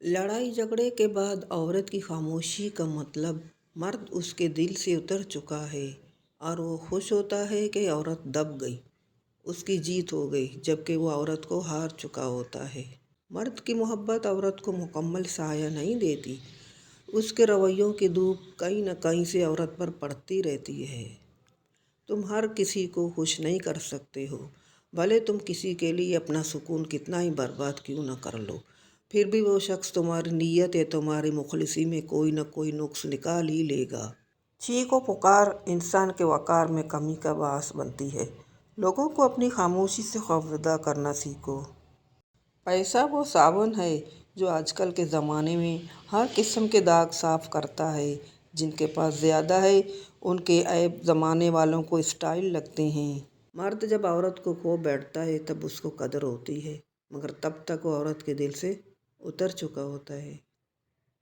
लड़ाई झगड़े के बाद औरत की खामोशी का मतलब मर्द उसके दिल से उतर चुका है और वो खुश होता है कि औरत दब गई, उसकी जीत हो गई, जबकि वो औरत को हार चुका होता है। मर्द की मोहब्बत औरत को मुकम्मल साया नहीं देती, उसके रवैयों की धूप कहीं न कहीं से औरत पर पड़ती रहती है। तुम हर किसी को खुश नहीं कर सकते हो, भले तुम किसी के लिए अपना सुकून कितना ही बर्बाद क्यों न कर लो, फिर भी वो शख्स तुम्हारी नीयत या तुम्हारी मुखलिसी में कोई न कोई नुक्स निकाल ही लेगा। चीखो पुकार इंसान के वक़ार में कमी का बास बनती है। लोगों को अपनी खामोशी से खौफजदा करना सीखो। पैसा वो साबुन है जो आजकल के ज़माने में हर किस्म के दाग साफ़ करता है। जिनके पास ज़्यादा है उनके ऐब ज़माने वालों को स्टाइल लगते हैं। मर्द जब औरत को खो बैठता है तब उसको कदर होती है, मगर तब तक वो औरत के दिल से उतर चुका होता है।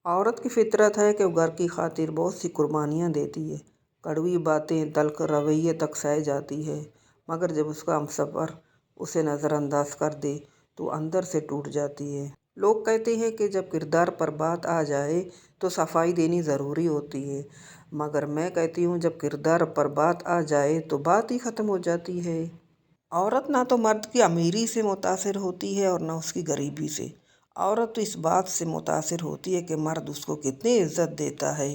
औरत की फितरत है कि वो घर की खातिर बहुत सी कुर्बानियाँ देती है। कड़वी बातें, तल्ख रवैये तक सह जाती है, मगर जब उसका हमसफ़र उसे नज़रअंदाज कर दे तो अंदर से टूट जाती है। लोग कहते हैं कि जब किरदार पर बात आ जाए तो सफाई देनी ज़रूरी होती है, मगर मैं कहती हूँ जब किरदार पर बात आ जाए तो बात ही ख़त्म हो जाती है। औरत ना तो मर्द की अमीरी से मुतासिर होती है और ना उसकी गरीबी से। औरत तो इस बात से मुतासिर होती है कि मर्द उसको कितनी इज्जत देता है।